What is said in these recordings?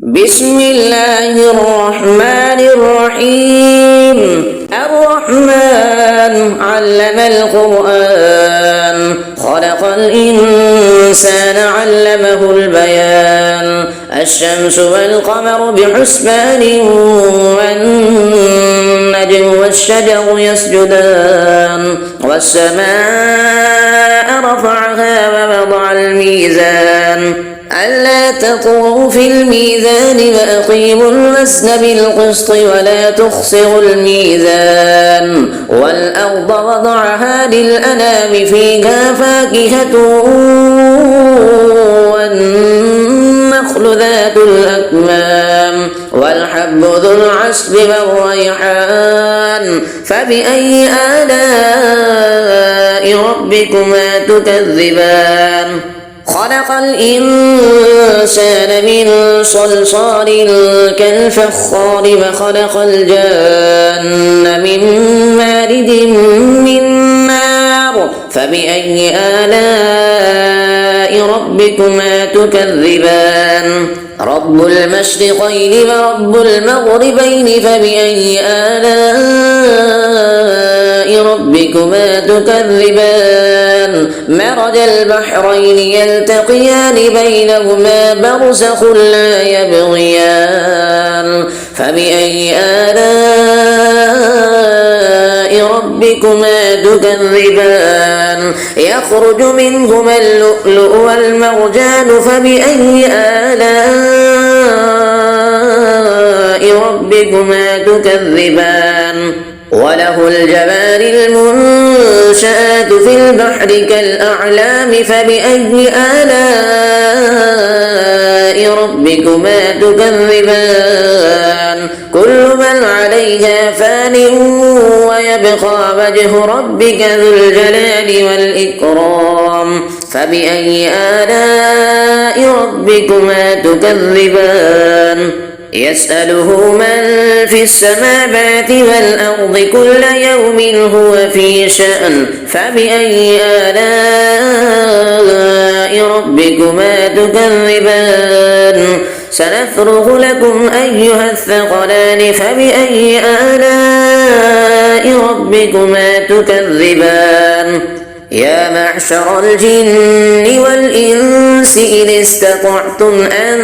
بسم الله الرحمن الرحيم. الرحمن علم القرآن، خلق الإنسان علمه البيان. الشمس والقمر بحسبان، والنجم والشجر يسجدان. والسماء رفعها ووضع الميزان ألا تطغوا في الميزان وأقيموا الوزن بالقسط ولا تخسروا الميزان. والأرض وضعها للأنام فيها فاكهة والنخل ذات الأكمام والحب ذو العصف والريحان. فبأي آلاء ربكما تكذبان؟ خلق الإنسان من صلصال كالفخار وخلق الجان من مارد من نار. فبأي آلاء ربكما تكذبان؟ رب المشرقين ورب المغربين. فبأي آلاء ربكما تكذبان؟ مرج البحرين يلتقيان بينهما برزخ لا يبغيان. فبأي آلاء ربكما تكذبان؟ يخرج منهما اللؤلؤ والمرجان. فبأي آلاء ربكما تكذبان؟ وله الجوار المنشآت في البحر كالأعلام. فبأي آلاء ربكما تكذبان؟ كل من عليها فان ويبقى وجه ربك ذو الجلال والإكرام. فبأي آلاء ربكما تكذبان؟ يسأله من في السماوات والأرض كل يوم هو في شأن. فبأي آلاء ربكما تكذبان؟ سنفرغ لكم أيها الثقلان. فبأي آلاء ربكما تكذبان؟ يا معشر الجن والإنس إن استطعتم أن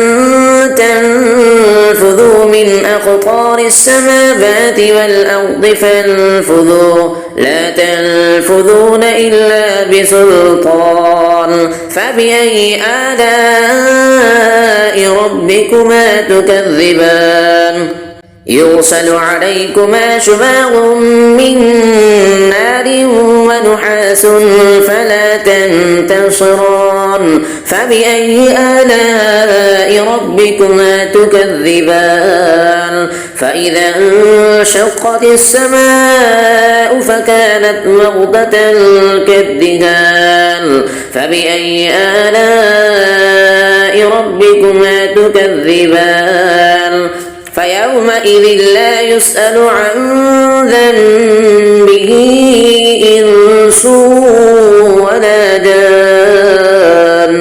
تنفذوا من أقطار السماوات والأرض فانفذوا لا تنفذون إلا بسلطان. فبأي آلاء ربكما تكذبان؟ يرسل عليكما شواظ من نار ونحاس فلا تنتصران. فبأي آلاء ربكما تكذبان؟ فإذا انشقت السماء فكانت وردة كالدهان. فبأي آلاء ربكما تكذبان؟ فيومئذ لا يسأل عن ذنبه إنس ولا جان.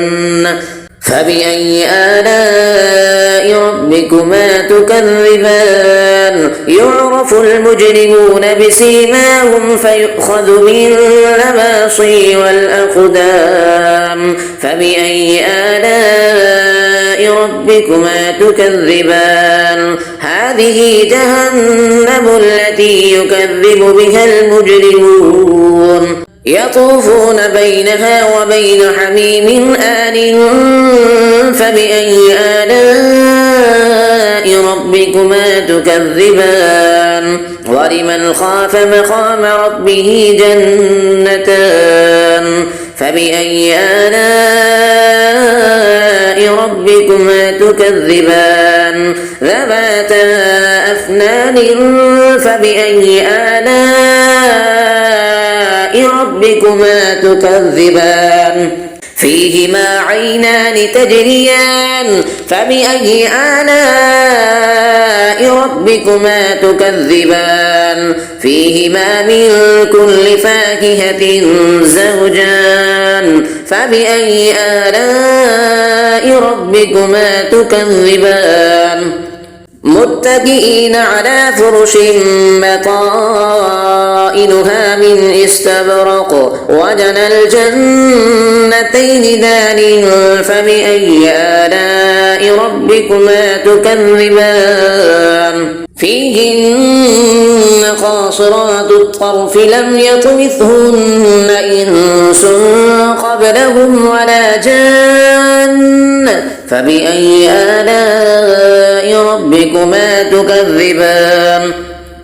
فبأي آلاء ربكما تكذبان؟ يعرف المجرمون بسيماهم فيؤخذ بالنواصي والأقدام. فبأي آلاء ربكما تكذبان؟ هذه جهنم التي يكذب بها المجرمون يطوفون بينها وبين حميم آن. فبأي آلاء ربكما تكذبان؟ ولمن خاف مقام ربه جنتان. فبأي آلاء ربكما تكذبان؟ ذواتا أفنان. فبأي آلاء ربكما تكذبان؟ فيهما عينان تجريان. فبأي آلاء ربكما تكذبان؟ فيهما من كل فاكهة زوجان. فبأي آلاء ربكما تكذبان؟ متكئين على فرش بطائنها من استبرق وجنى الجنتين دان فبأي آلاء ربكما تكذبان فيهن قاصرات الطرف لم يطمثهن إنس قبلهم ولا جان فبأي آلاء ربكما تكذبان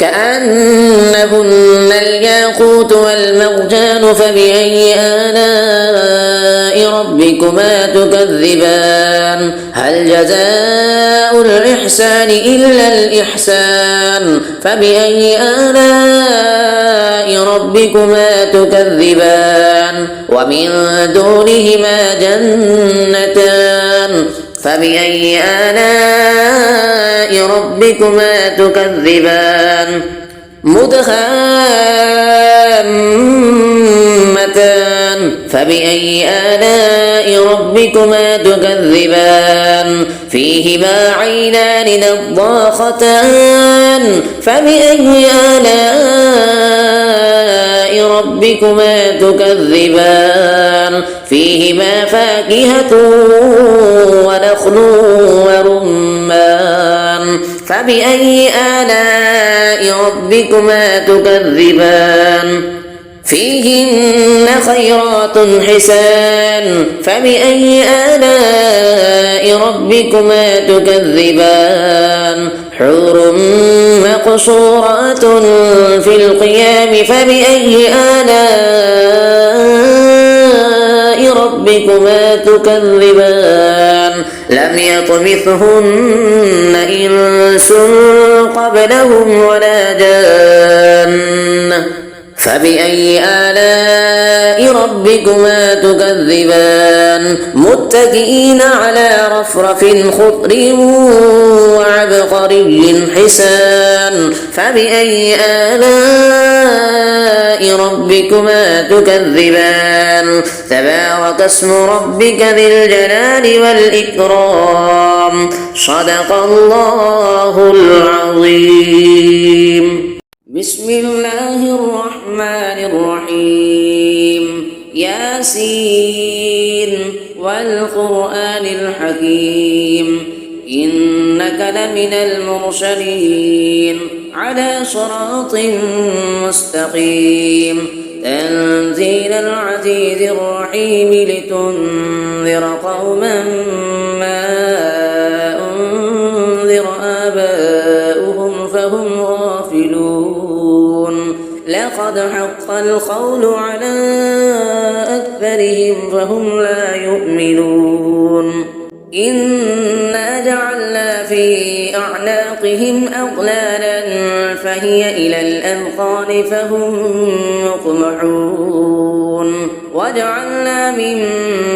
كأنهن الياقوت والمرجان فبأي آلاء ربكما تكذبان هل جزاء الإحسان إلا الإحسان فبأي آلاء ربكما تكذبان ومن دونهما جنتان فبأي آلاء ربكما تكذبان مدهامتان فبأي آلاء ربكما تكذبان فيهما عينان نضاختان فبأي آلاء ربكما تكذبان فيهما فاكهة ونخل ورمان فبأي آلاء ربكما تكذبان فيهن خيرات حسان فبأي آلاء ربكما تكذبان حور مقصورات في القيام فبأي آلاء ربكما تكذبان لم يطمثهن إنس قبلهم ولا جان فبأي آلاء ربكما تكذبان متكئين على رفرف خضر وعبقري حسان فبأي آلاء ربكما تكذبان تبارك اسم ربك ذي الجلال والإكرام صدق الله العظيم بسم الله الرحمن الرحيم ياسين والقرآن الحكيم إنك لمن المرسلين على صراط مستقيم تنزيل العزيز الرحيم لتنذر قوما ما أنذر آباؤهم فهم غافلون لقد حق القول على أكثرهم فهم لا يؤمنون إنا جعلنا في أعناقهم أغلالا فهي إلى الأذقان فهم مقمحون وجعلنا من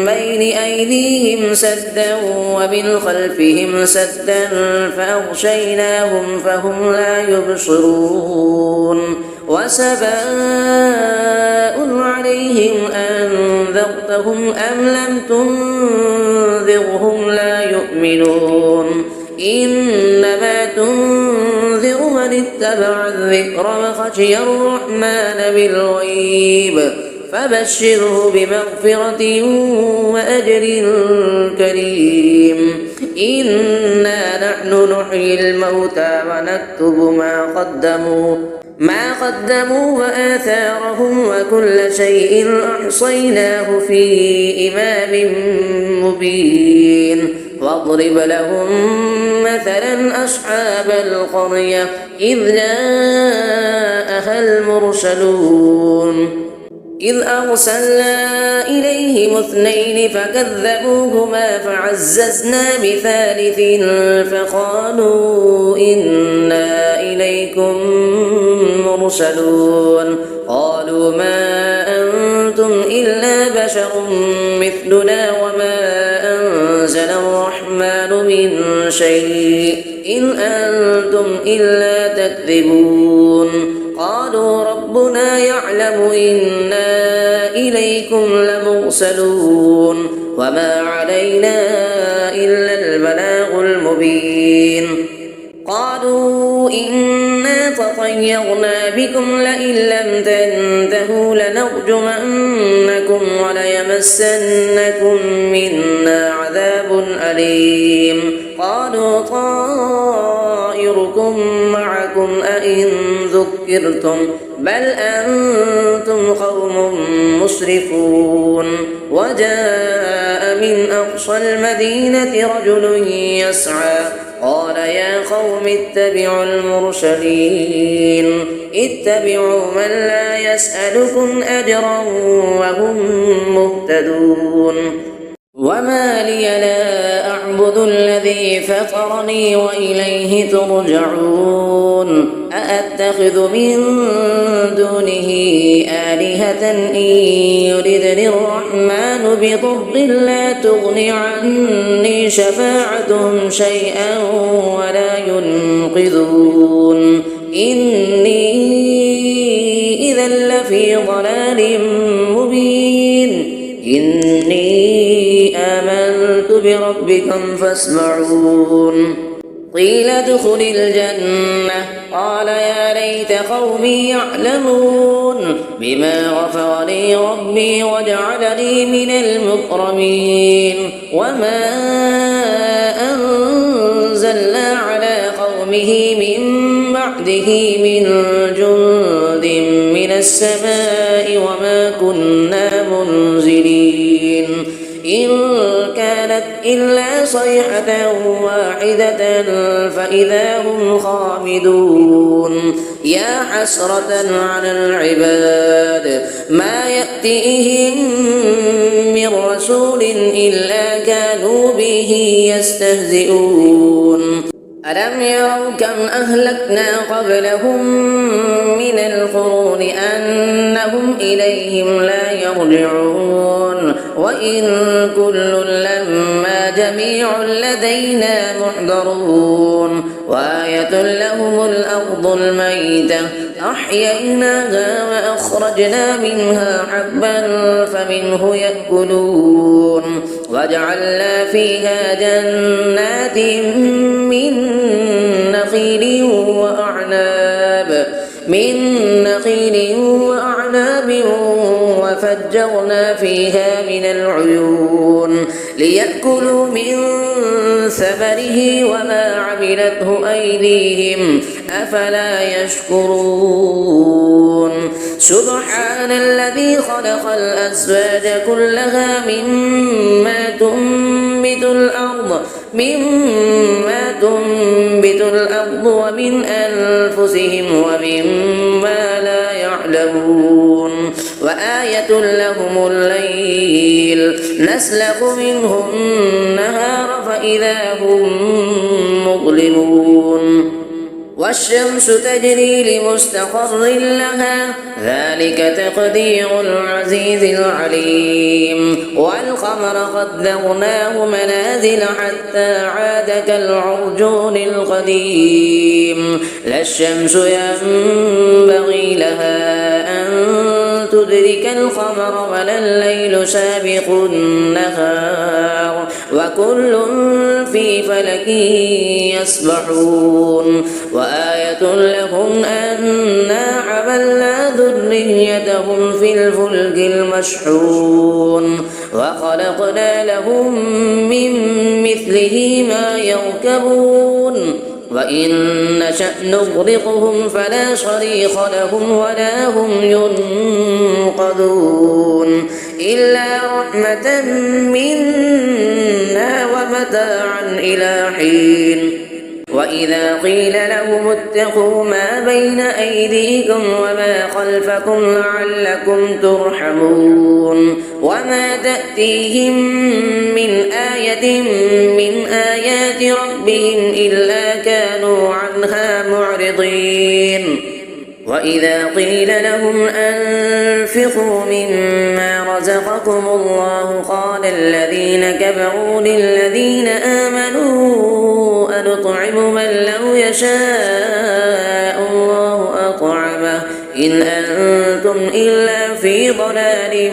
بين أيديهم سدا ومن خلفهم سدا فأغشيناهم فهم لا يبصرون وسواء عليهم أنذرتهم أم لم تنذرهم لا يؤمنون إنما تنذر من اتبع الذكر وخشي الرحمن بالغيب فبشره بمغفرة وأجر كريم إنا نحن نحيي الموتى ونكتب ما قدموا وآثارهم وكل شيء أحصيناه في إمام مبين واضرب لهم مثلا أصحاب القرية إذ جاءها المرسلون إذ أرسلنا إليهم اثنين فكذبوهما فعززنا بثالث فقالوا إنا إليكم مرسلون قالوا ما أنتم إلا بشر مثلنا وما أنزل الرحمن من شيء إن أنتم إلا تكذبون قالوا ربنا يعلم إنا إليكم لمرسلون وما علينا إلا البلاغ المبين قالوا إنا تطيرنا بكم لئن لم تنتهوا لنرجمنكم وليمسنكم منا عذاب أليم قالوا طائركم معكم أئن ذكرتم بل أنتم قوم مسرفون وجاء من أقصى المدينة رجل يسعى قال يا قوم اتبعوا المرسلين اتبعوا من لا يسألكم أجرا وهم مهتدون وما لي لا أعبد الذي فطرني وإليه ترجعون أأتخذ من دونه آلهة إن يردني الرحمن بضر لا تغن عني شفاعتهم شيئا ولا ينقذون إني إذا لفي ضلال مبين إني آمنت بربكم فاسمعون قيل ادخل الجنة قال يا ليت قومي يعلمون بما غفر لي ربي وجعلني من المكرمين وما أنزلنا على قومه من بعده من جند من السماء وما كنا منزلين إن كانت إلا صيحة واحدة فإذا هم خامدون يا حسرة على العباد ما يأتيهم من رسول إلا كانوا به يستهزئون ألم يروا كم أهلكنا قبلهم من القرون أنهم إليهم لا يرجعون وإن كل لما جميع لدينا محضرون وآية لهم الأرض الميتة أحييناها وأخرجنا منها حبا فمنه يأكلون وجعلنا فيها جنات من نخيل وأعناب وفجرنا فيها من العيون ليأكلوا من ثمره وما عملته أيديهم أفلا يشكرون سبحان الذي خلق الأزواج كلها مما تنبت الأرض ومن أنفسهم ومما لا يعلمون وآية لهم الليل نسلخ منه النهار فإذا هم مظلمون والشمس تجري لمستقر لها ذلك تقدير العزيز العليم والقمر قدرناه منازل حتى عاد كالعرجون القديم لا الشمس ينبغي لها أن تدرك القمر ولا الليل سابق النهار وكل في فلك يسبحون وآية لهم أنا حملنا ذريتهم في الفلك المشحون وخلقنا لهم من مثله ما يركبون وإن نشأ نغرقهم فلا صريخ لهم ولا هم ينقذون إلا رحمة منا ومتاعا إلى حين وإذا قيل لهم اتقوا ما بين أيديكم وما خلفكم لعلكم ترحمون وما تأتيهم من آية من آيات ربهم إلا كانوا عنها معرضين وإذا قيل لهم أنفقوا مما رزقكم الله قال الذين كفروا للذين آمنوا أنطعم من لو يشاء الله أطعمه إن أنتم إلا في ضلال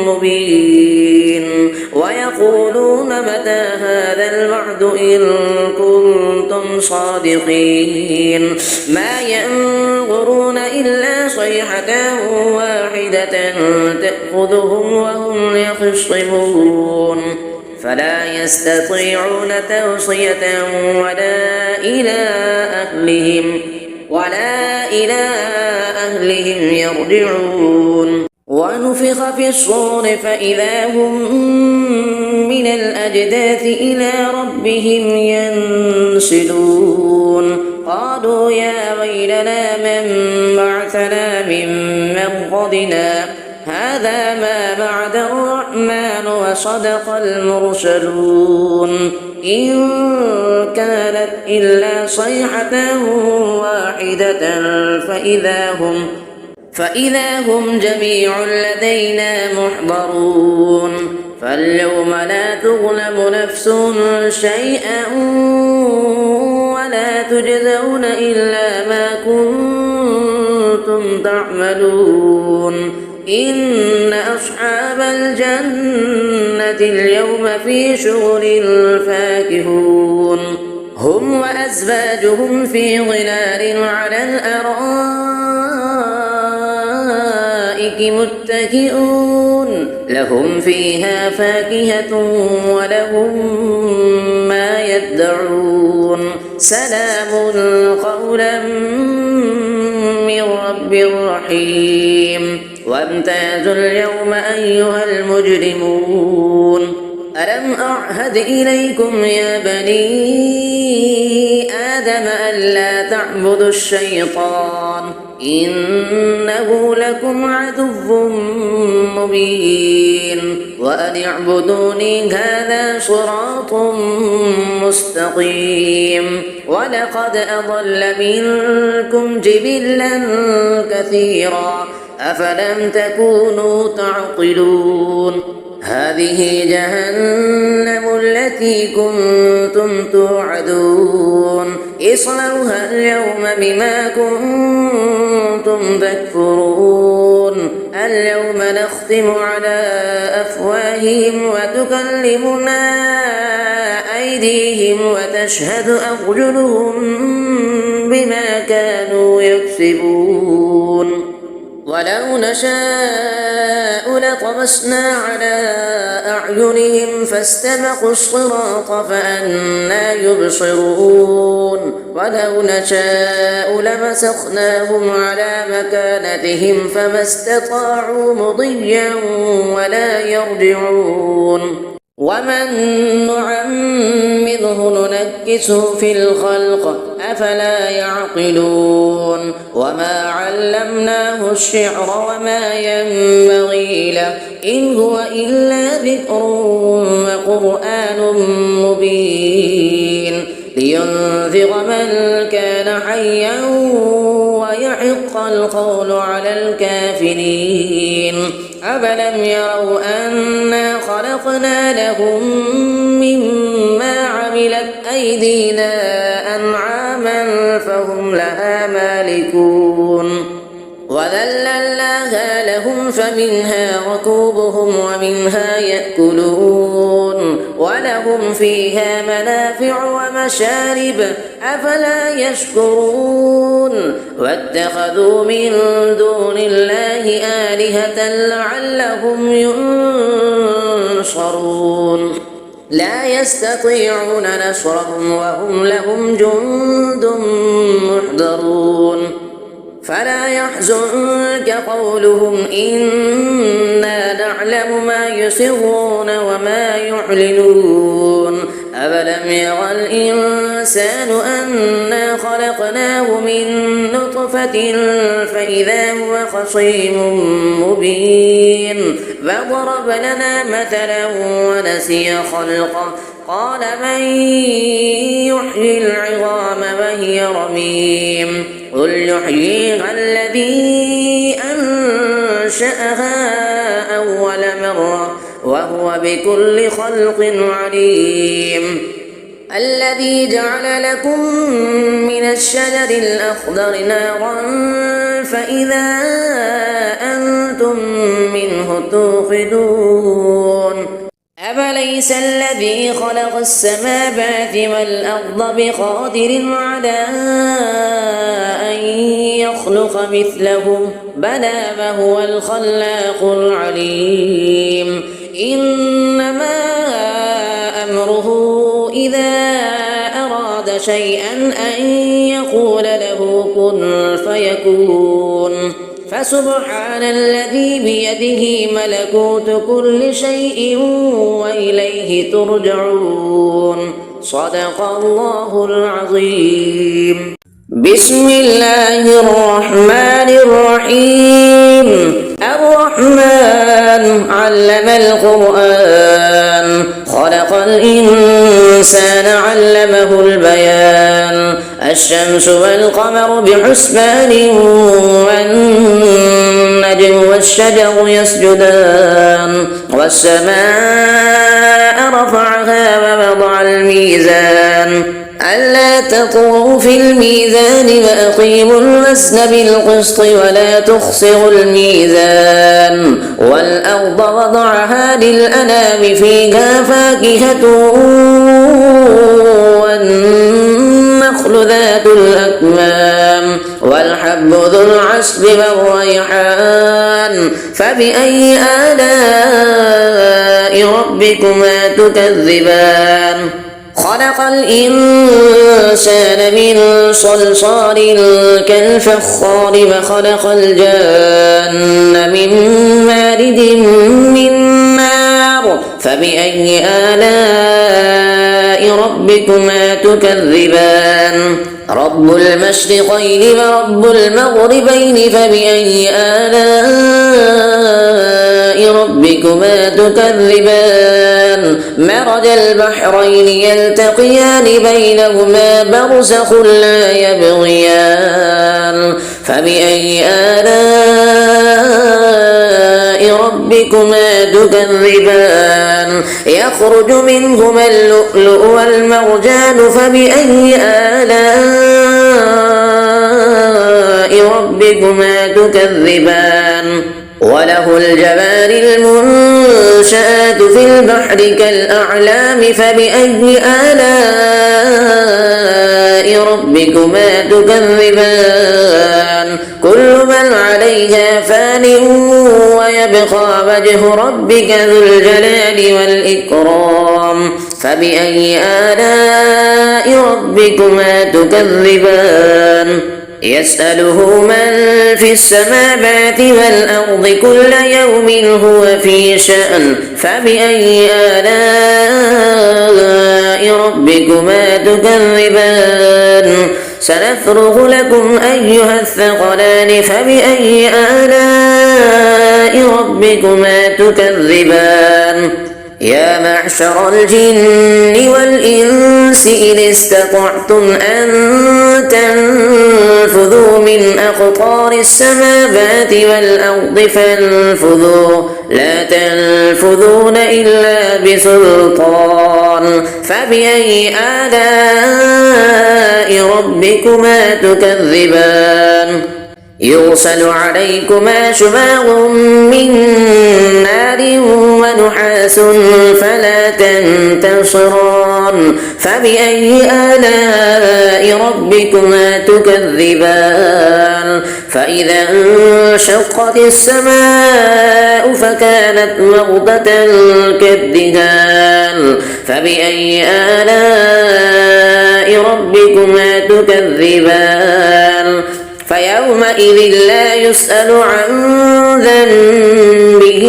مبين ويقولون متى هذا الوعد إن كنتم كنتم صادقين ما ينظرون إلا صيحة واحدة تأخذهم وهم يخصمون فلا يستطيعون توصية ولا إلى أهلهم يرجعون ونفخ في الصور فإذا هم من الأجداث إلى ربهم ينسلون قالوا يا ويلنا من بعثنا من مرقدنا هذا ما وعد الرحمن وصدق المرسلون إن كانت إلا صيحة واحدة فإذا هم جميع لدينا محضرون فاليوم لا تظلم نفس شيئا ولا تجزون إلا ما كنتم تعملون إن أصحاب الجنة اليوم في شغل فاكهون هم وأزواجهم في ظلال على الأرائك متكئون لهم فيها فاكهة ولهم ما يدعون سلام قولا من رب رحيم وامتازوا اليوم أيها المجرمون ألم أعهد إليكم يا بني آدم ألا تعبدوا الشيطان إنه لكم عدو مبين وأن اعبدوني هذا صراط مستقيم ولقد أضل منكم جبلا كثيرا أفلم تكونوا تعقلون هذه جهنم التي كنتم توعدون اصلوها اليوم بما كنتم تكفرون اليوم نختم على أفواههم وتكلمنا أيديهم وتشهد أرجلهم بما كانوا يكسبون ولو نشاء لطمسنا على أعينهم فاستبقوا الصراط فأنى يبصرون ولو نشاء لمسخناهم على مكانتهم فما استطاعوا مضيا ولا يرجعون ومن نعمره ننكسه في الخلق أفلا يعقلون وما علمناه الشعر وما ينبغي له إن هو إلا ذكر وقرآن مبين لينذر من كان حيا ويحق القول على الكافرين أفلم يروا أنا خلقنا لهم مما عملت أيدينا أنعاما فهم لها مالكون وذللناها لهم فمنها ركوبهم ومنها يأكلون ولهم فيها منافع ومشارب أفلا يشكرون واتخذوا من دون الله آلهة لعلهم ينصرون لا يستطيعون نصرهم وهم لهم جند محضرون فلا يحزنك قولهم إنا نعلم ما يسرون وما يعلنون أفلم يرى الإنسان أنا خلقناه من نطفة فإذا هو خصيم مبين فضرب لنا مثلا ونسي خلقه قال من يحيي العظام وهي رميم قل يحييها الذي أنشأها أول مرة وهو بكل خلق عليم الذي جعل لكم من الشجر الأخضر نارا فإذا أنتم منه توقدون أفليس الذي خلق السماوات والأرض بقادر على أن يخلق مثلهم بلى وهو الخلاق العليم إنما أمره إذا أراد شيئا أن يقول له كن فيكون فسبحان الذي بيده ملكوت كل شيء وإليه ترجعون صدق الله العظيم. بسم الله الرحمن الرحيم. الرحمن علم القرآن خلق الإنسان علمه البيان الشمس والقمر بحسبان والنجم والشجر يسجدان والسماء رفعها ووضع الميزان ألا تطغوا في الميزان وأقيموا الوزن بالقسط ولا تخسروا الميزان والأرض وضعها للأنام فيها فاكهة والنخل ذات الأكمام والحب ذو العصف والريحان فبأي آلاء ربكما تكذبان خلق الإنسان من صلصال كالفخار وخلق الجان من مارد من نار فبأي آلاء ربكما تكذبان رب المشرقين ورب المغربين فبأي آلاء ربكما تكذبان مرج البحرين يلتقيان بينهما برزخ لا يبغيان فبأي آلاء ربكما تكذبان يخرج منهما اللؤلؤ والمرجان فبأي آلاء ربكما تكذبان وله الجوار المنشآت في البحر كالأعلام فبأي آلاء ربكما تكذبان كل من عليها فان ويبقى وجه ربك ذو الجلال والإكرام فبأي آلاء ربكما تكذبان يسأله من في السماوات والأرض كل يوم هو في شأن فبأي آلاء ربكما تكذبان سنفرغ لكم أيها الثقلان فبأي آلاء ربكما تكذبان يا معشر الجن والإنس إن استطعتم أن تنفذوا من أقطار السماوات والأرض فانفذوا لا تنفذون إلا بسلطان فبأي آلاء ربكما تكذبان يرسل عليكما شواظ من نار ونحاس فلا تنتصران فبأي آلاء ربكما تكذبان فإذا انشقت السماء فكانت وردة كالدهان فبأي آلاء ربكما تكذبان فيومئذ لا يسأل عن ذنبه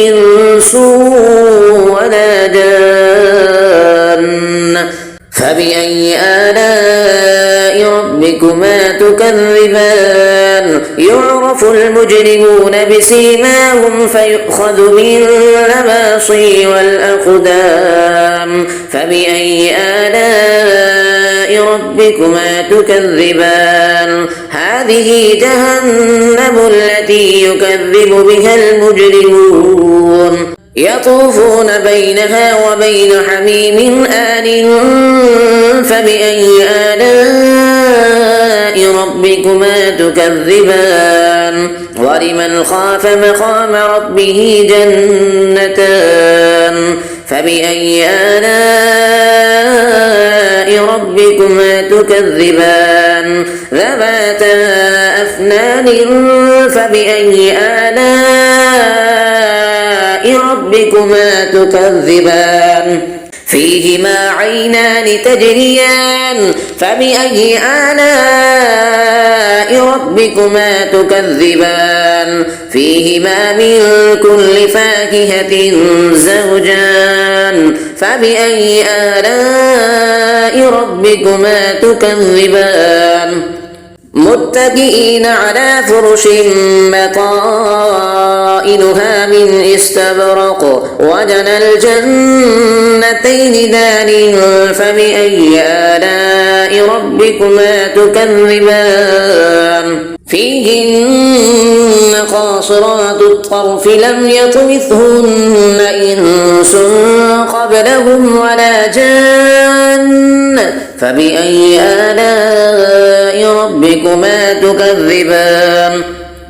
إنس ولا جان فبأي آلاء ربكما تكذبان يعرف المجرمون بسيماهم فيؤخذ بالنواصي والأقدام فبأي آلاء ربكما تكذبان هذه جهنم التي يكذب بها المجرمون يطوفون بينها وبين حميم آن فبأي آلاء ربكما تكذبان ولمن خاف مقام ربه جنتان فبأي آلاء ربكما تكذبان ذواتا أفنان فبأي آلاء ربكما تكذبان فيهما عينان تجريان فبأي آلاء ربكما تكذبان فيهما من كل فاكهة زوجان فبأي آلاء ربكما تكذبان متكئين على فرش بطائنها من استبرق وجنى الجنتين دان فبأي آلاء ربكما تكذبان فيهن قاصرات الطرف لم يطمثهن إنس قبلهم ولا جان فبأي آلاء ربكما تكذبان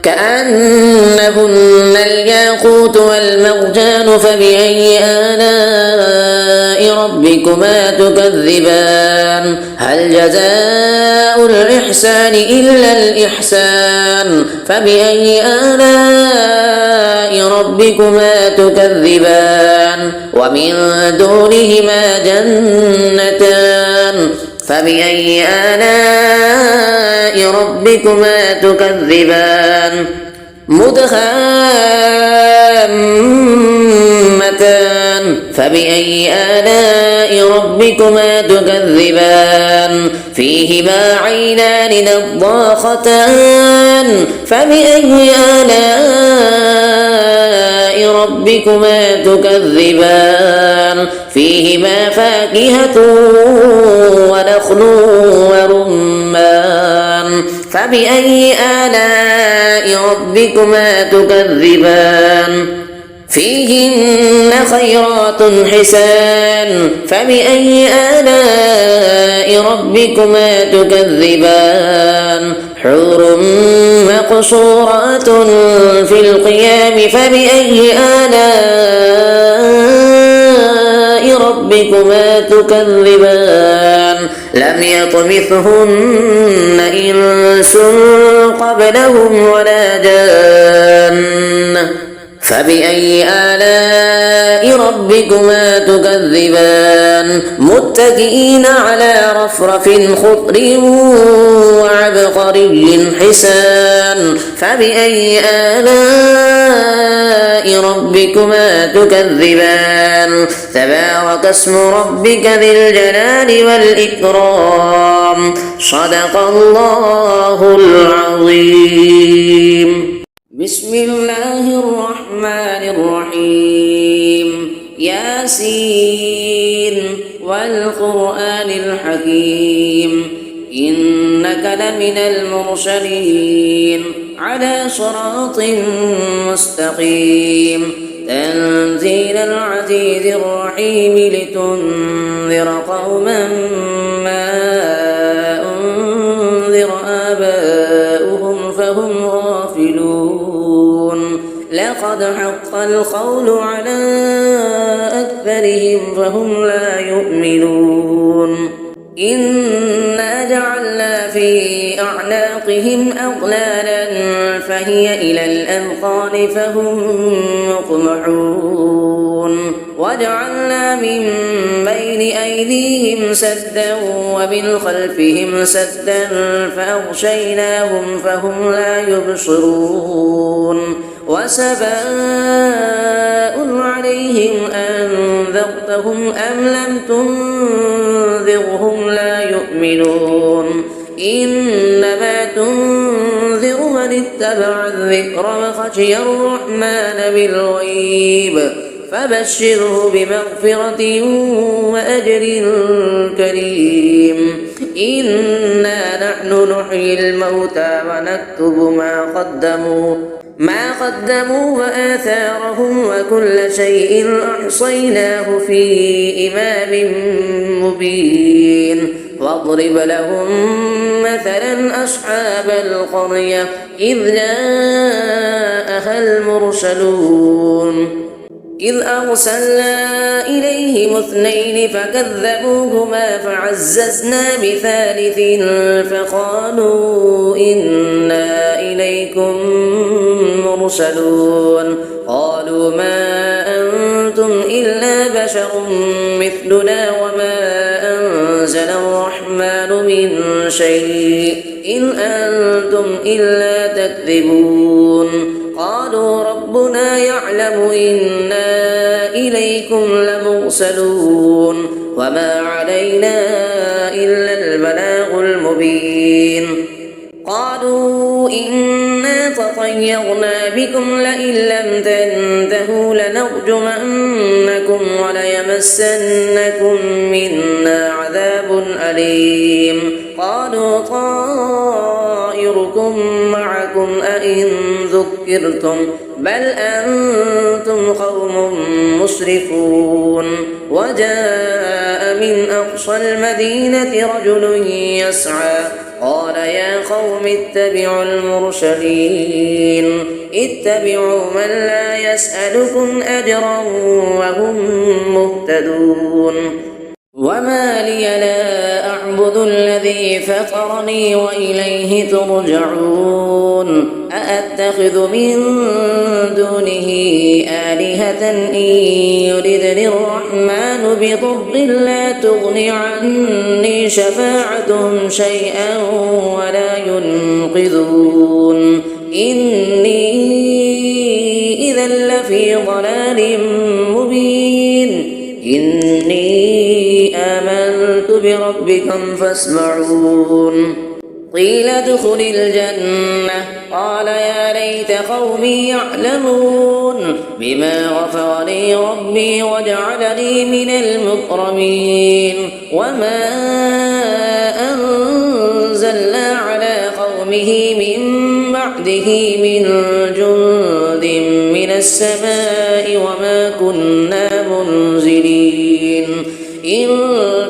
كأنهن الياقوت والمرجان فبأي آلاء ربكما تكذبان هل جزاء الإحسان إلا الإحسان فبأي آلاء ربكما تكذبان ومن دونهما جنتان فبأي آلاء ربكما تكذبان مدهامتان فبأي آلاء ربكما تكذبان فيهما عينان نضاختان فبأي آلاء ربكما تكذبان فيهما فاكهة ونخل ورمان فبأي آلاء ربكما تكذبان فيهن خيرات حسان فبأي آلاء ربكما تكذبان حور مقصورات في القيام فبأي آلاء ربكما تكذبان لم يطمثهن إنس قبلهم ولا جان فبأي آلاء ربكما تكذبان متكئين على رفرف خضر وعبقري حسان فبأي آلاء ربكما تكذبان تبارك اسم ربك ذي الجلال والإكرام صدق الله العظيم بسم الله الرحمن الرحيم ياسين والقرآن الحكيم إنك لمن المرسلين على صراط مستقيم تنزيل العزيز الرحيم لتنذر قوما ما أنذر آباؤهم فهم غافلون لقد حق القول على أكثرهم فهم لا يؤمنون إنا جعلنا في أعناقهم أغلالا فهي إلى الأذقان فهم مقمحون وجعلنا من بين أيديهم سدا ومن خلفهم سدا فأغشيناهم فهم لا يبصرون وسواء عليهم أنذرتهم أم لم تنذرهم لا يؤمنون إنما تنذر من اتبع الذكر وخشي الرحمن بالغيب فبشره بمغفرة وأجر كريم إنا نحن نحيي الموتى ونكتب ما قدموا وآثارهم وكل شيء أحصيناه في إمام مبين واضرب لهم مثلا أصحاب القرية إذ جاءها المرسلون إذ أرسلنا إليهم اثنين فكذبوهما فعززنا بثالث فقالوا إنا إليكم مرسلون قالوا ما أنتم إلا بشر مثلنا وما أنزل الرحمن من شيء إن أنتم إلا تكذبون قالوا ربنا يعلم إنا إليكم لمرسلون وما علينا إلا البلاغ المبين قالوا إنا تطيرنا بكم لئن لم تنتهوا لنرجمنكم وليمسنكم منا عذاب أليم قالوا طائركم معكم أئن ذكرتم بل أنتم قوم مسرفون وجاء من أقصى المدينة رجل يسعى قال يا قوم اتبعوا المرسلين اتبعوا من لا يسألكم أجرا وهم مهتدون وما لي لا أعبد الذي فطرني وإليه ترجعون أأتخذ من دونه آلهة إن يردني الرحمن بضر لا تغن عني شفاعتهم شيئا ولا ينقذون إني إذا لفي ضلال مبين إني آمنت بربكم فاسمعون قيل ادخل الجنة قال يا ليت قومي يعلمون بما غفر لي ربي وجعلني من المكرمين وما أنزلنا على قومه من بعده من جند من السماء وما كنا منزلين إن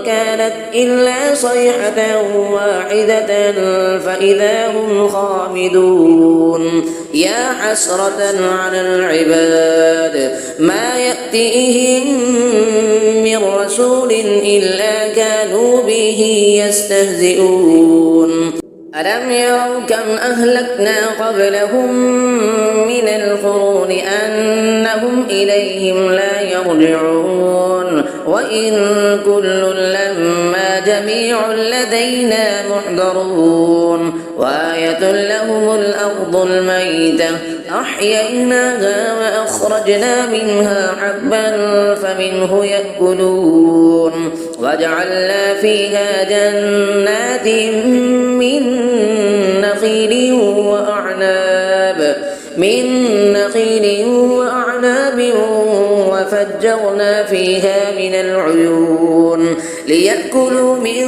كانت إلا صيحة واحدة فإذا هم خامدون يا حسرة على العباد ما يأتيهم من رسول إلا كانوا به يستهزئون ألم يروا كم أهلكنا قبلهم من القرون أنهم إليهم لا يرجعون وإن كل لما جميع لدينا محضرون وآية لهم الأرض الميتة أحييناها وأخرجنا منها حبا فمنه يأكلون وجعلنا فيها جنات من نخيل وأعناب وفجرنا فيها من العيون ليأكلوا من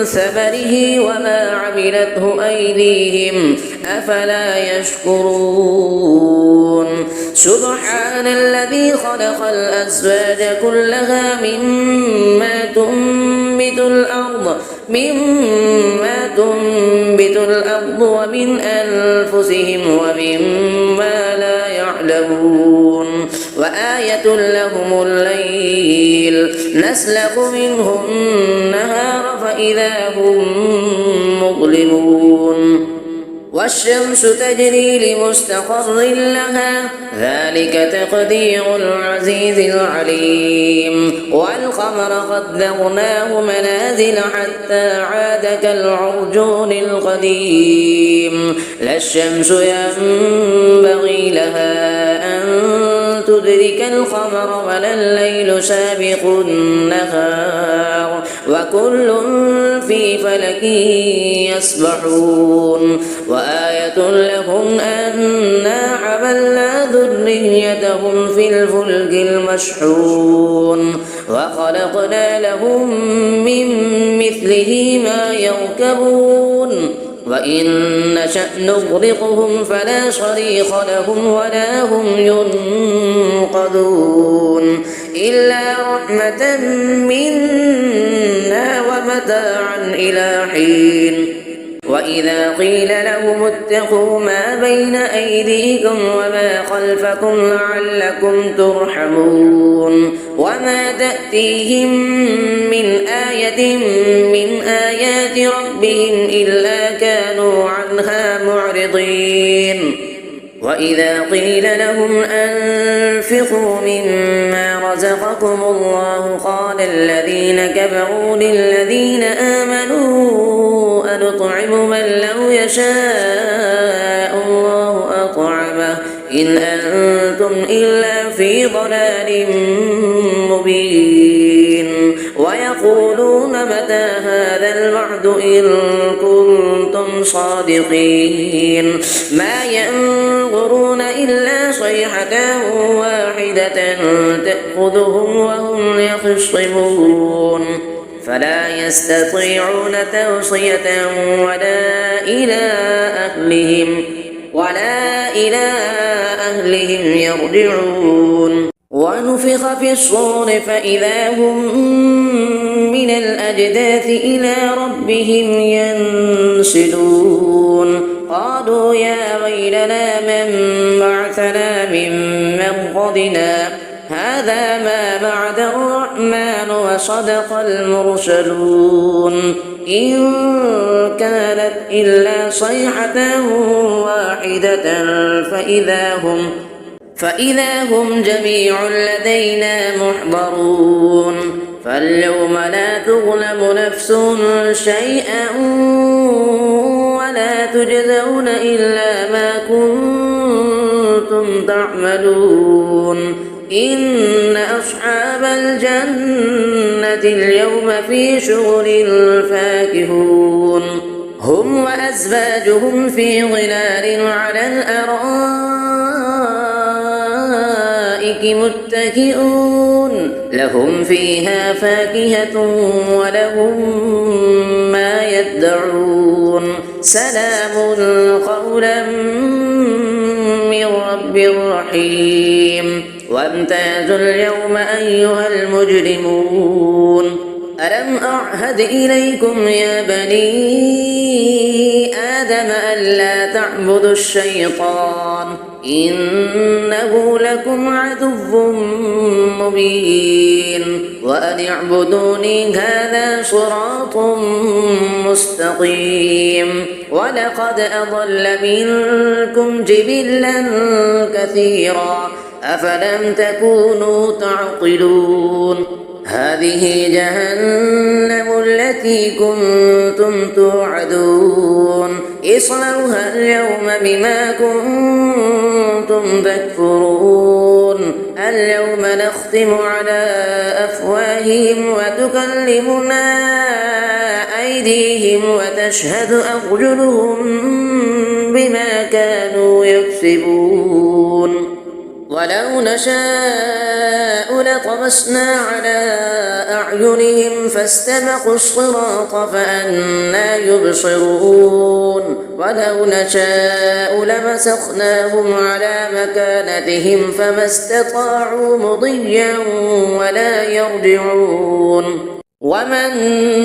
ثمره وما عملته أيديهم أفلا يشكرون سبحان الذي خلق الأزواج كلها مما تنبت الأرض ومن أنفسهم ومما لا يعلمون وآية لهم الليل نسلخ منه النهار فإذا هم مظلمون والشمس تجري لمستقر لها ذلك تقدير العزيز العليم والقمر قدرناه منازل حتى عاد كالعرجون القديم لا الشمس ينبغي لها أن تدرك القمر ولا الليل سابق النهار وكل في فلك يسبحون وآية لهم أنا حملنا ذريتهم في الفلك المشحون وخلقنا لهم من مثله ما يركبون وإن نشأ نغرقهم فلا صريخ لهم ولا هم ينقذون إلا رحمة منا ومتاعا إلى حين وإذا قيل لهم اتقوا ما بين أيديكم وما خلفكم لعلكم ترحمون وما تأتيهم من آية من آيات ربهم إلا كانوا عنها معرضين وإذا قيل لهم أنفقوا مما رزقكم الله قال الذين كفروا للذين آمنوا أنطعم من لو يشاء الله أطعمه إن أنتم إلا في ضلال مبين ويقولون متى هذا الوعد إن كنتم صادقين ما ينظرون إلا صيحة واحدة تأخذهم وهم يخصمون فلا يستطيعون توصية ولا إلى أهلهم يرجعون ونفخ في الصور فإذا هم من الأجداث إلى ربهم ينسلون قالوا يا ويلنا من بعثنا من مرقدنا هذا ما وعد الرحمن وصدق المرسلون إن كانت إلا صيحة واحدة فإذا هم جميع لدينا محضرون فاليوم لا تظلم نفس شيئا ولا تجزون إلا ما كنتم تعملون إن أصحاب الجنة اليوم في شغل فاكهون هم وأزواجهم في ظلال على الأرائك متكئون لهم فيها فاكهة ولهم ما يدعون سلام قولا من رب رحيم وامتازوا اليوم أيها المجرمون ألم أعهد إليكم يا بني آدم ألا تعبدوا الشيطان إنه لكم عدو مبين وأن اعبدوني هذا صراط مستقيم ولقد أضل منكم جبلا كثيرا أفلم تكونوا تعقلون هذه جهنم التي كنتم توعدون اصلوها اليوم بما كنتم تكفرون اليوم نختم على أفواههم وتكلمنا أيديهم وتشهد أرجلهم بما كانوا يكسبون ولو نشاء لطمسنا على أعينهم فاستبقوا الصراط فأنى يبصرون ولو نشاء لمسخناهم على مكانتهم فما استطاعوا مضيا ولا يرجعون ومن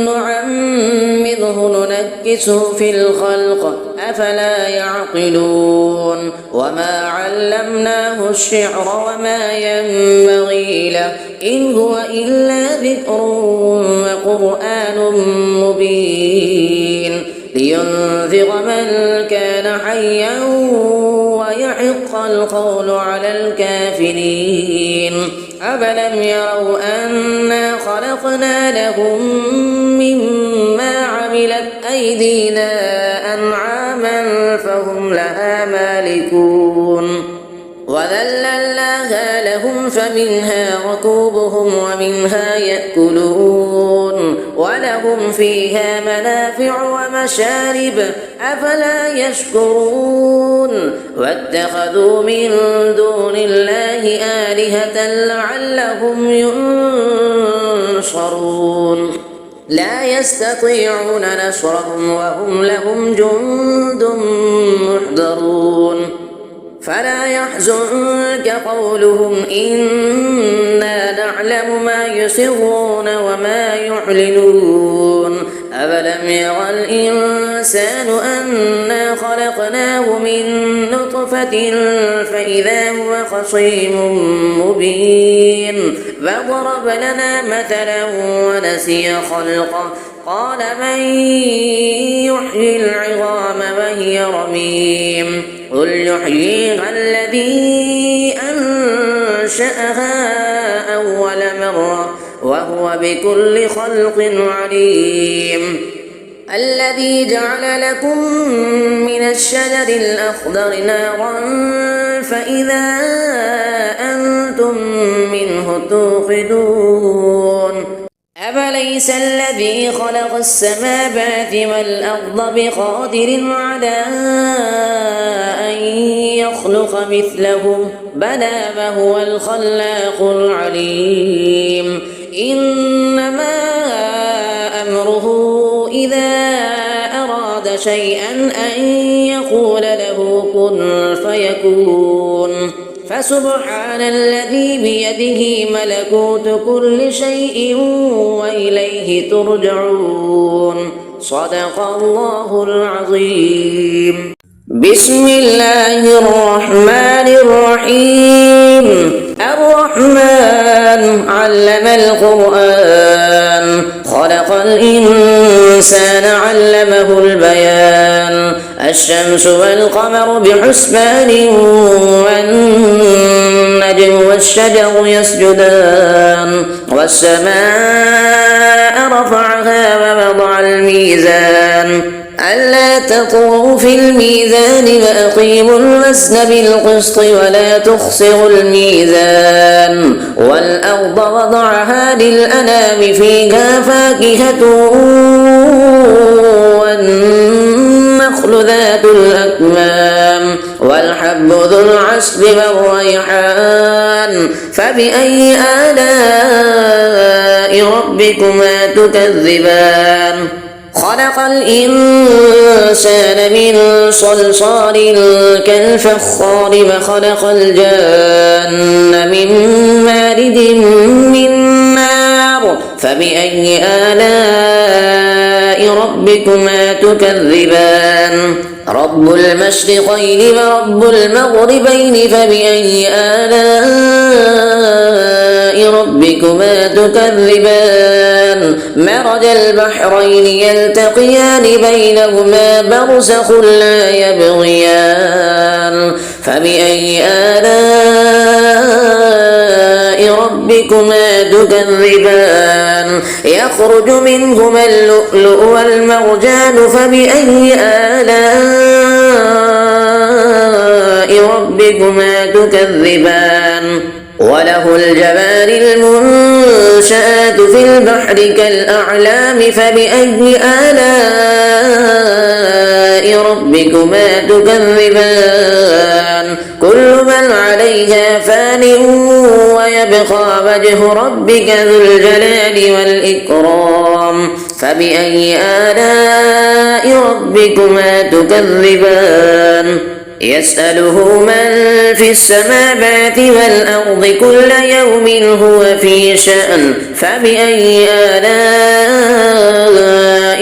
نعمره ننكسه في الخلق أفلا يعقلون وما علمناه الشعر وما ينبغي له إن هو إلا ذكر وقرآن مبين لينذر من كان حيا ويحق القول على الكافرين أفلم يروا أنا خلقنا لهم مما عملت أيدينا أنعاما فهم لها مالكون وذللناها لهم فمنها ركوبهم ومنها يأكلون ولهم فيها منافع ومشارب أفلا يشكرون واتخذوا من دون الله آلهة لعلهم ينصرون لا يستطيعون نصرهم وهم لهم جند محضرون فلا يحزنك قولهم إنا نعلم ما يسرون وما يعلنون أفلم يرى الإنسان أنا خلقناه من نطفة فإذا هو خصيم مبين فضرب لنا مثلا ونسي خلقه قال من يحيي العظام وهي رميم قل يحييها الذي أنشأها أول مرة وهو بكل خلق عليم الذي جعل لكم من الشجر الأخضر نارا فإذا أنتم منه توقدون أفليس الذي خلق السماوات والأرض بقادر على أن يخلق مثلهم بلى وهو الخلاق العليم إنما أمره إذا أراد شيئا أن يقول له كن فيكون فسبحان الذي بيده ملكوت كل شيء وإليه ترجعون صدق الله العظيم بسم الله الرحمن الرحيم الرحمن علم القرآن خلق الإنسان علمه البيان الشمس والقمر بحسبان والنجم والشجر يسجدان والسماء رفعها ووضع الميزان ألا تطغوا في الميزان وأقيموا الوزن بالقسط ولا تخسروا الميزان والأرض وضعها للأنام فيها فاكهة والنخل ذات الأكمام والحب ذو العصف والريحان فبأي آلاء ربكما تكذبان خلق الإنسان من صلصال كالفخار وخلق الجان من مارد من نار فبأي آلاء ربكما تكذبان رب المشرقين ورب المغربين فبأي آلاء ربكما تكذبان مرج البحرين يلتقيان بينهما برزخ لا يبغيان فبأي آلاء ربكما تكذبان يخرج منهما اللؤلؤ والمرجان فبأي آلاء ربكما تكذبان وله الجوار المنشآت في البحر كالأعلام فبأي آلاء ربكما تكذبان كل من عليها فان ويبقى وجه ربك ذو الجلال والإكرام فبأي آلاء ربكما تكذبان يسأله من في السماوات والأرض كل يوم هو في شأن فبأي آلاء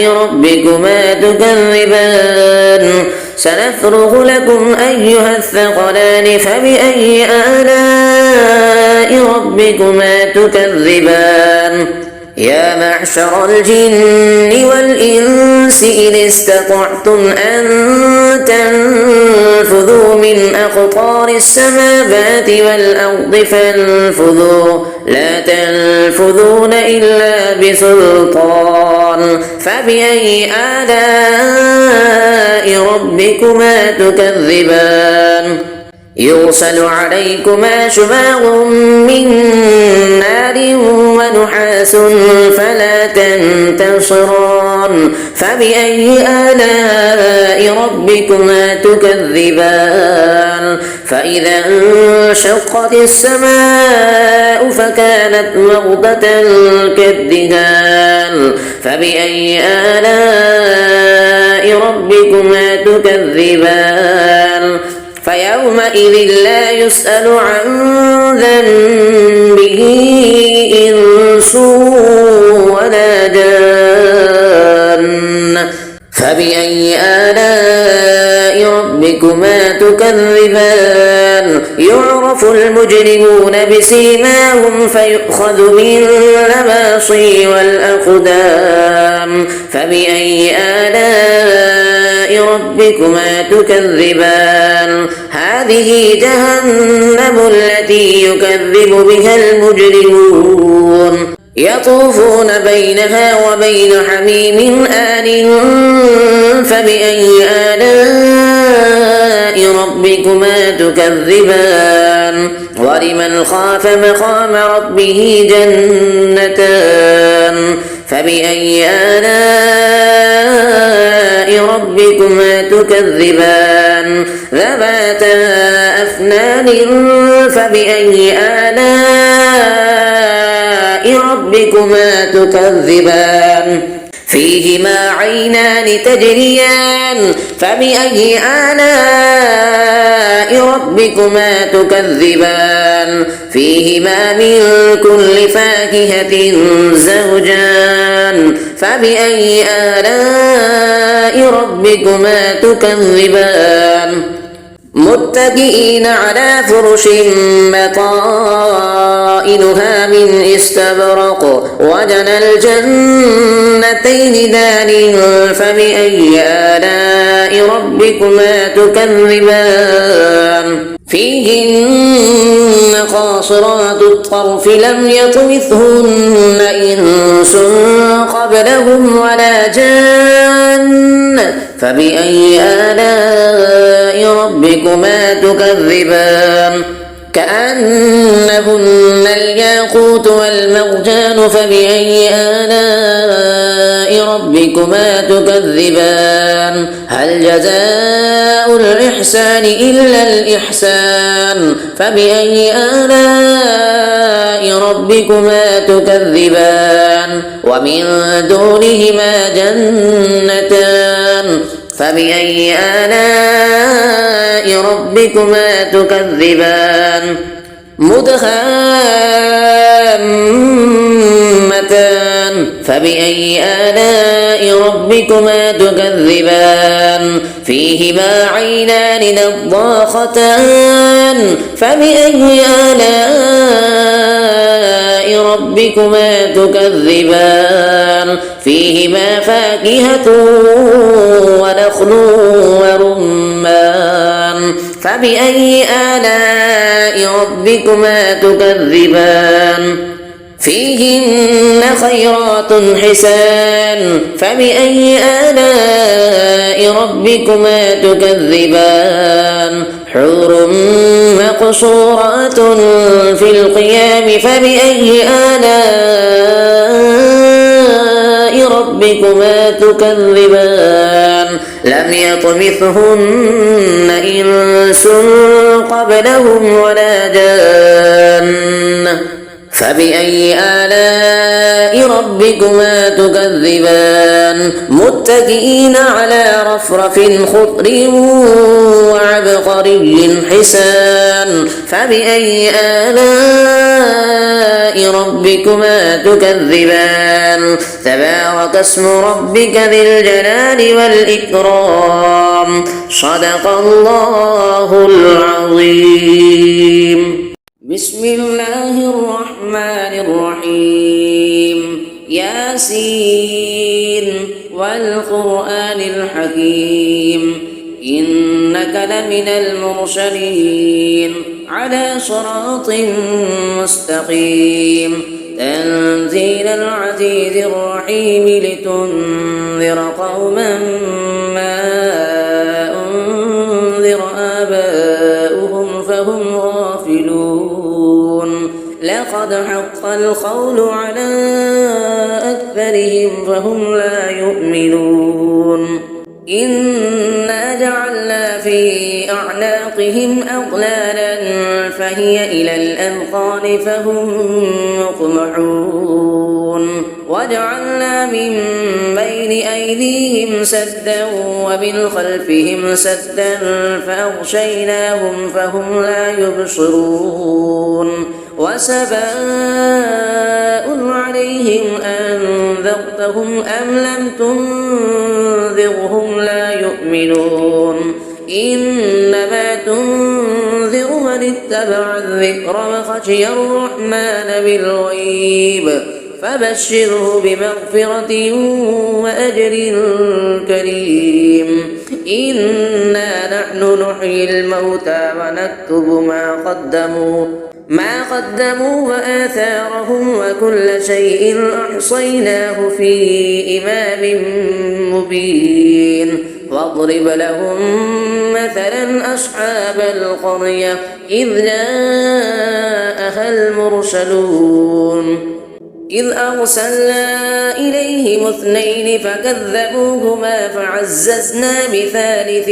ربكما تكذبان سنفرغ لكم أيها الثقلان فبأي آلاء ربكما تكذبان يا معشر الجن والإنس إن استطعتم أن تنفذوا من أقطار السماوات والأرض فانفذوا لا تنفذون إلا بسلطان فبأي آلاء ربكما تكذبان يرسل عليكما شواظ من نار ونحاس فلا تنتصران فبأي آلاء ربكما تكذبان فإذا انشقت السماء فكانت وردة كالدهان فبأي آلاء ربكما تكذبان فيومئذ لا يسأل عن ذنبه إنس ولا جان فبأي آلاء ربكما تكذبان يعرف المجرمون بسيماهم فيؤخذ بالنواصي والأقدام فبأي آلاء ربكما تكذبان هذه جهنم التي يكذب بها المجرمون يطوفون بينها وبين حميم آن فبأي آلاء ربكما تكذبان ولمن خاف مقام ربه جنتان فبأي آلاء ربكما تكذبان ذواتا أفنان فبأي آلاء ربكما تكذبان فيهما عينان تجريان فبأي آلاء ربكما تكذبان فيهما من كل فاكهة زوجان فبأي آلاء ربكما تكذبان متكئين على فرش بطائنها من استبرق وجنى الجنتين دان فبأي آلاء ربكما تكذبان فيهن قاصرات الطرف لم يطمثهن إنس قبلهم ولا جان فبأي آلاء ربكما تكذبان كأنهن الياقوت والمرجان فبأي آلاء ربكما تكذبان هل جزاء الإحسان إلا الإحسان فبأي آلاء ربكما تكذبان ومن دونهما جنتان فبأي آلاء ربكما تكذبان مدهامتان فبأي آلاء ربكما تكذبان فيهما عينان نضاختان فبأي آلاء ربكما تكذبان فيهما فاكهة ونخل ورمان فبأي آلاء ربكما تكذبان فيهن خيرات حسان فبأي آلاء ربكما تكذبان حور مقصورات في القيام فبأي آلاء ربكما تكذبان لم يطمثهن إنس قبلهم ولا جان فبأي آلاء ربكما تكذبان متكئين على رفرف خضر وعبقري حسان فبأي آلاء ربكما تكذبان تبارك اسم ربك ذي الجلال والإكرام صدق الله العظيم بسم الله الرحمن الرحيم ياسين والقرآن الحكيم إنك لمن المرسلين على صراط مستقيم تنزيل العزيز الرحيم لتنذر قوما ما أنذر آباؤهم لقد حق القول على أكثرهم فهم لا يؤمنون إنا جعلنا في أعناقهم أغلالا فهي إلى الأذقان فهم مقمحون وجعلنا من بين أيديهم سدا ومن خلفهم سدا فأغشيناهم فهم لا يبصرون وسواء عليهم أنذرتهم أم لم تنذرهم لا يؤمنون إنما تنذر من اتبع الذكر وخشي الرحمن بالغيب فبشره بمغفرة وأجر كريم إنا نحن نحيي الموتى ونكتب ما قدموا وآثارهم وكل شيء أحصيناه في إمام مبين واضرب لهم مثلا أصحاب القرية إذ جاءها المرسلون إذ أرسلنا إليهم 2 فكذبوهما فعززنا بثالث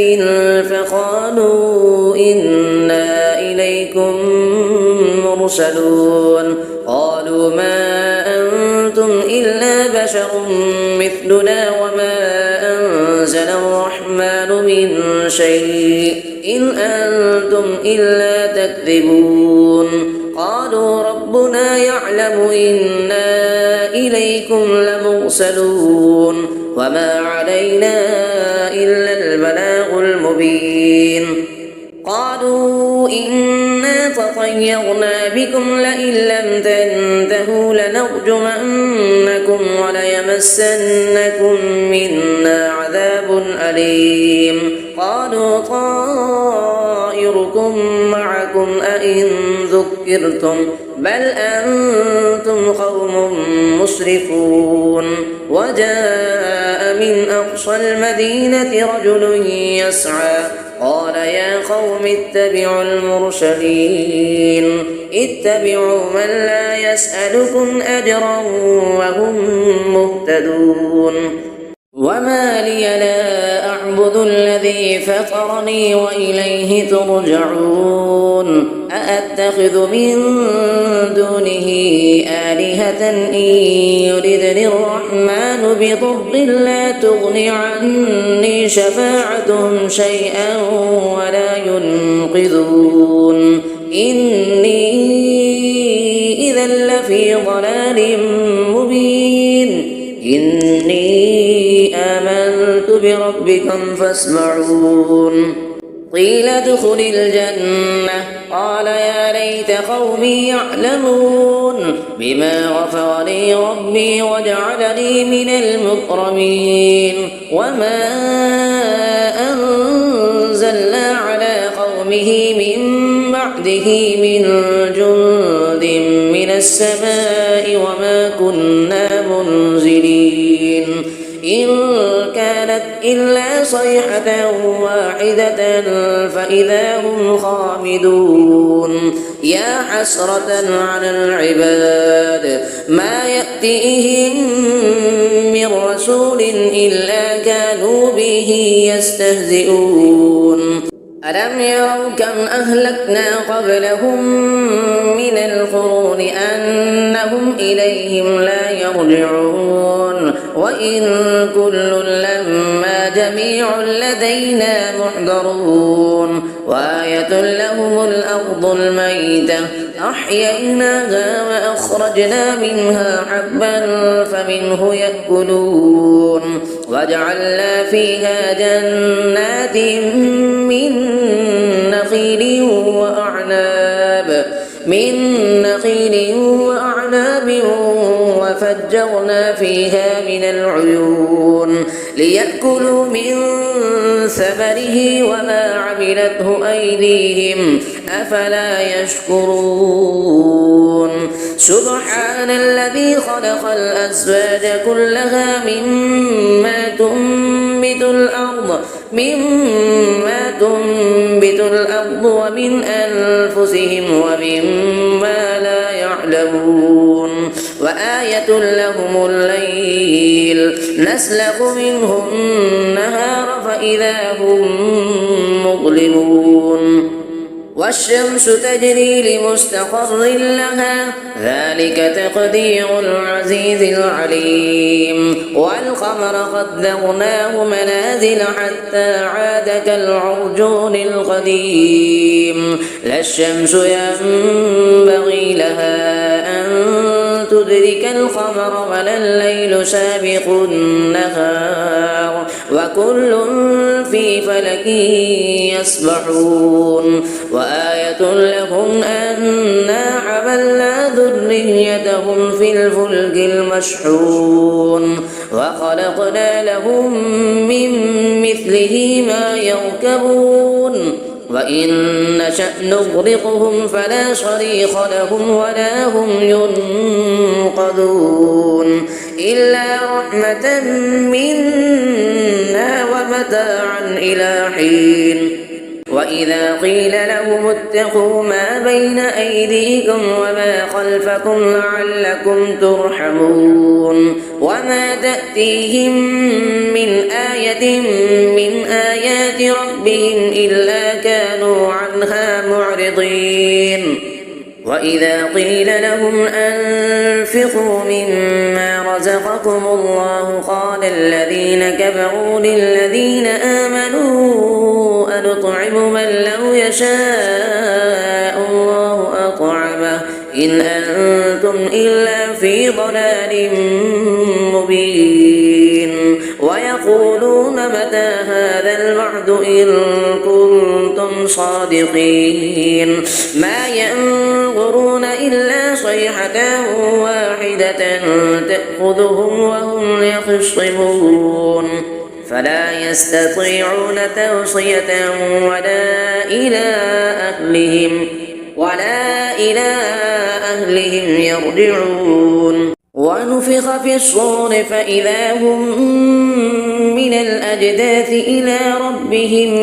فقالوا إنا إليكم مرسلون قالوا ما أنتم إلا بشر مثلنا وما أنزل الرحمن من شيء إن أنتم إلا تكذبون قالوا ربنا يعلم إنا إليكم لمرسلون وما علينا إلا البلاغ المبين قالوا إنا تطيرنا بكم لئن لم تنتهوا لنرجمنكم وليمسنكم منا عذاب أليم قالوا طائركم معكم أئن ذكرتم بل أنتم قوم مسرفون وجاء من أقصى المدينة رجل يسعى قال يا قوم اتبعوا المرسلين اتبعوا من لا يسألكم أجرا وهم مهتدون وما لي لا أعبد الذي فطرني وإليه ترجعون أأتخذ من دونه آلهة إن يردني الرحمن بضر لا تغن عني شفاعتهم شيئا ولا ينقذون إني إذا لفي ضلال مبين إني آمنت بربكم فاسمعون قيل ادخل الجنة قال يا ليت قومي يعلمون بما غفر لي ربي وجعلني من المكرمين وما أنزلنا على قومه من بعده من جند من السماء وما كنا منزلين إن كانت إلا صيحة واحدة فإذا هم خامدون يا حسرة على العباد ما يأتيهم من رسول إلا كانوا به يستهزئون ألم يروا كم أهلكنا قبلهم من القرون أنهم إليهم لا يرجعون وإن كل لما جميع لدينا محضرون وآية لهم الأرض الميتة أحييناها وأخرجنا منها حبا فمنه يأكلون وجعلنا فيها جنات من نخيل وأعناب وفجرنا فيها من العيون ليأكلوا من ثمره وما عملته أيديهم أفلا يشكرون سبحان الذي خلق الأزواج كلها مما تنبت الأرض ومن أنفسهم ومما لا يعلمون يعلمون وآية لهم الليل نسلخ منه النهار فإذا هم مظلمون والشمس تجري لمستقر لها ذلك تقدير العزيز العليم والقمر قدرناه منازل حتى عاد كالعرجون القديم لا الشمس ينبغي لها أن تدرك القمر ولا الليل سابق النهار وكل في فلك يسبحون وآية لهم أنا حملنا ذريتهم في الفلك المشحون وخلقنا لهم من مثله ما يركبون وإن نشأ نغرقهم فلا صريخ لهم ولا هم ينقذون إلا رحمة منا ومتاعا إلى حين وإذا قيل لهم اتقوا ما بين أيديكم وما خلفكم لعلكم ترحمون وما تأتيهم من آية من آيات ربهم إلا كانوا عنها معرضين وإذا قيل لهم أنفقوا مما رزقكم الله قال الذين كفروا للذين آمنوا أنطعم من لو يشاء الله أطعمه إن أنتم إلا في ضلال مبين ويقولون متى هذا الوعد إن كنتم صادقين ما ينظرون إلا صيحة واحدة تأخذهم وهم يخصمون فلا يستطيعون توصية ولا إلى أهلهم يرجعون ونفخ في الصور فإذا هم من الأجداث إلى ربهم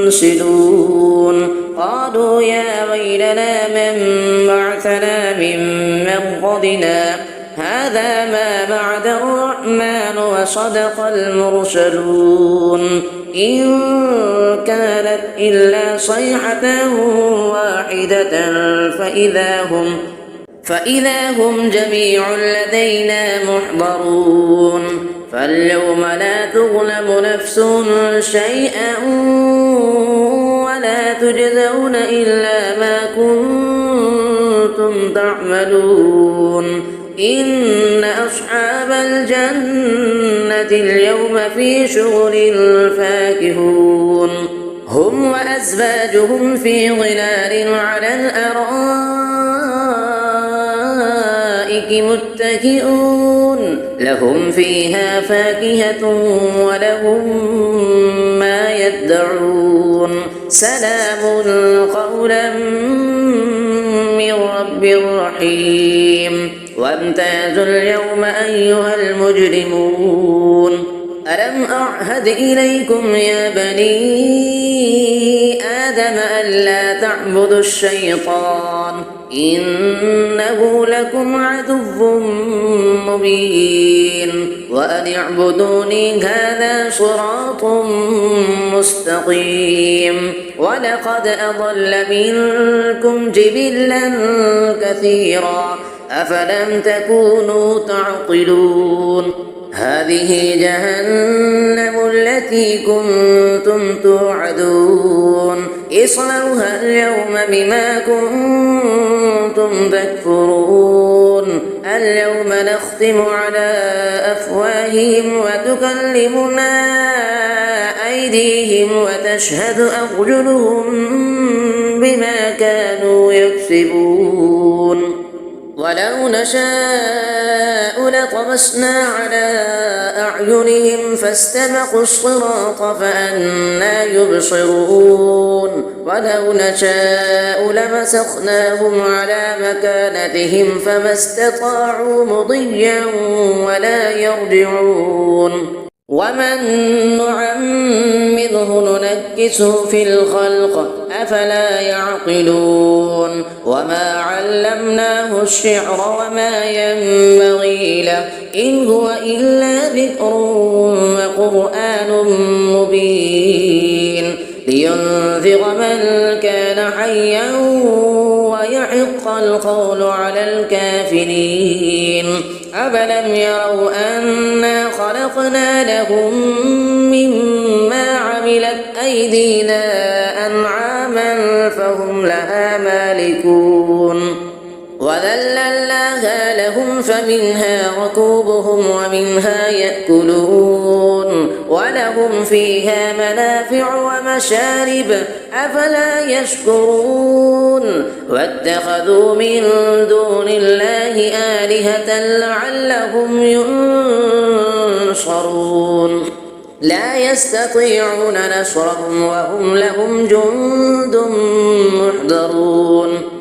ينسلون قالوا يا ويلنا من بعثنا من مرقدنا هذا ما بعد الرحمن وصدق المرسلون إن كانت إلا صيحة واحدة فإذا هم جميع لدينا محضرون فاليوم لا تظلم نفس شيئا ولا تجزون إلا ما كنتم تعملون إن أصحاب الجنة اليوم في شغل فاكهون هم وأزواجهم في ظلال على الأرائك متكئون لهم فيها فاكهة ولهم ما يدعون سلام قولا من رب رحيم وامتازوا اليوم أيها المجرمون ألم أعهد إليكم يا بني آدم ألا تعبدوا الشيطان إنه لكم عدو مبين وأن اعبدوني هذا صراط مستقيم ولقد أضل منكم جبلا كثيرا أفلم تكونوا تعقلون هذه جهنم التي كنتم توعدون اصلوها اليوم بما كنتم تكفرون اليوم نختم على أفواههم وتكلمنا أيديهم وتشهد أرجلهم بما كانوا يكسبون ولو نشاء لطمسنا على أعينهم فاستبقوا الصراط فأنى يبصرون ولو نشاء لمسخناهم على مكانتهم فما استطاعوا مضيا ولا يرجعون ومن نعمره ننكسه في الخلق أفلا يعقلون وما علمناه الشعر وما ينبغي له إن هو إلا ذكر وقرآن مبين لينذر من كان حيا ويحق القول على الكافرين أفلم يروا أنا خلقنا لهم مما عملت أيدينا أنعاما فهم لها مالكون وذللناها لهم فمنها ركوبهم ومنها يأكلون ولهم فيها منافع ومشارب أفلا يشكرون واتخذوا من دون الله آلهة لعلهم ينصرون لا يستطيعون نصرهم وهم لهم جند محضرون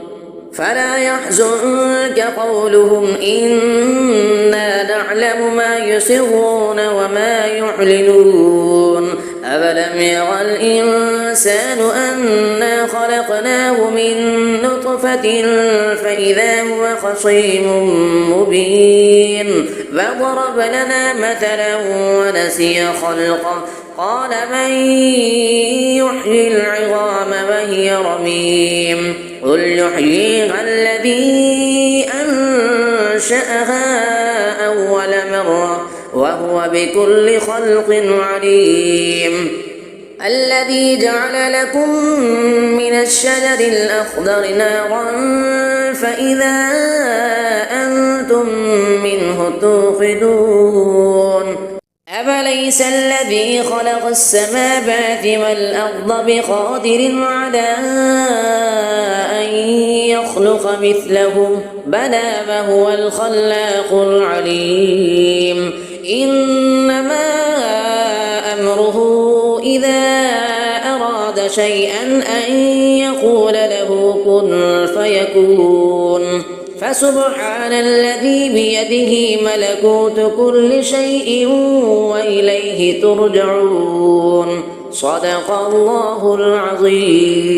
فلا يحزنك قولهم إنا نعلم ما يسرون وما يعلنون أفلم ير الإنسان أنا خلقناه من نطفة فإذا هو خصيم مبين فضرب لنا مثلا ونسي خلقه قال من يحيي العظام وهي رميم قل يحييها الذي أنشأها أول مرة وهو بكل خلق عليم الذي جعل لكم من الشجر الأخضر نارا فإذا أنتم منه توقدون أفليس الذي خلق السماوات والأرض بقادر على أن يخلق مثلهم بلى وهو الخلاق العليم إنما أمره إذا أراد شيئا أن يقول له كن فيكون فسبحان الذي بيده ملكوت كل شيء وإليه ترجعون صدق الله العظيم.